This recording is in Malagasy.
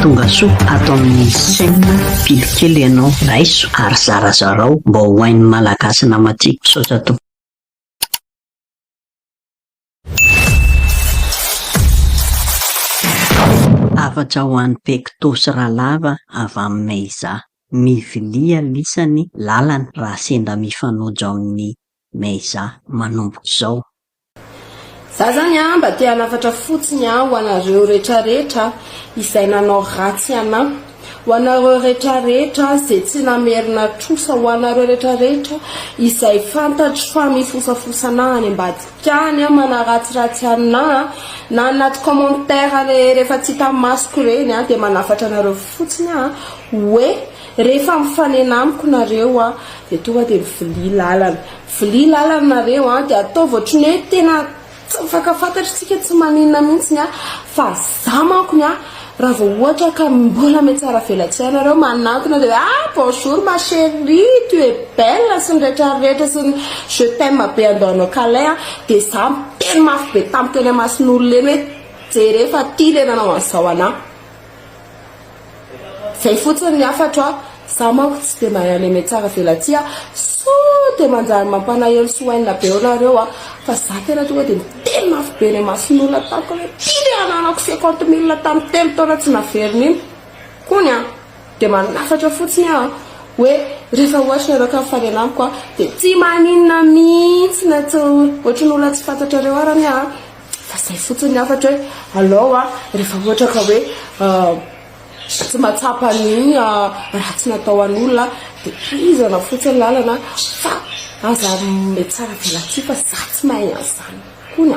tonga soa atao amin'ny saina pilikely ianao raiso ary zarazarao mba ho hain'ny malagasy namatsiko saotra to afatra ho an'ny pecto sy rahalava avy amin'ny meiza mivilia lisany lalana raha senda mifanojo amin'ny meiza manomboka izao. Za zany mba te hanafatra fotsiny ho anareo rehetrarehetra izay nanao ratsy anao, ho anareo rehetrarehetra izay tsy namerina trosa, ho anareo rehetrarehetra izay fantatro fa mifosafosana any ambadikany manaratsiratsy anao na anaty commentaire rehefa tsy hita masoko reny dia manafatra anareo fotsiny hoe rehefa mifanena amiko nareo dia tonga dia vilia lalana nareo dia ataovy ohatrany hoe tena tsy mifankafantatritsika tsy maninona mihitsy fa za manko raha vao ohatra ka mbola metsara velatsia nareo manantona dia bonjour ma chérie, tu es belle sy ny rehetrarehetra sy ny je t'aime be andohanao kalay dia za miteny mafy be tamiko eny mason'olona eny hoe jere fa tia le nanao an'izao anao. Zay fotsiny ny afatra za manko tsy dia manana metsara velatsia dia manjary mampanaelo sy hoainina be nareo fa za tena tonga dia miteny mafy be ny mason'olona tamiko hoe tia le ananako 50,000 tamin'ny telo taona tsy naverina iny kony dia manafatra fotsiny hoe rehefa ohatra nareo ka mifanena amiko dia tsy maninona mihitsy na tsy ohatran'olona tsy fantatrareo arany fa zay fotsiny afatra hoe alao rehefa ohatra ka hoe tsy matsapa an'iny raha tsy natao an'olona dia izana fotsiny lalana fa aza metsara velatsia fa za tsy mahay an'izany kony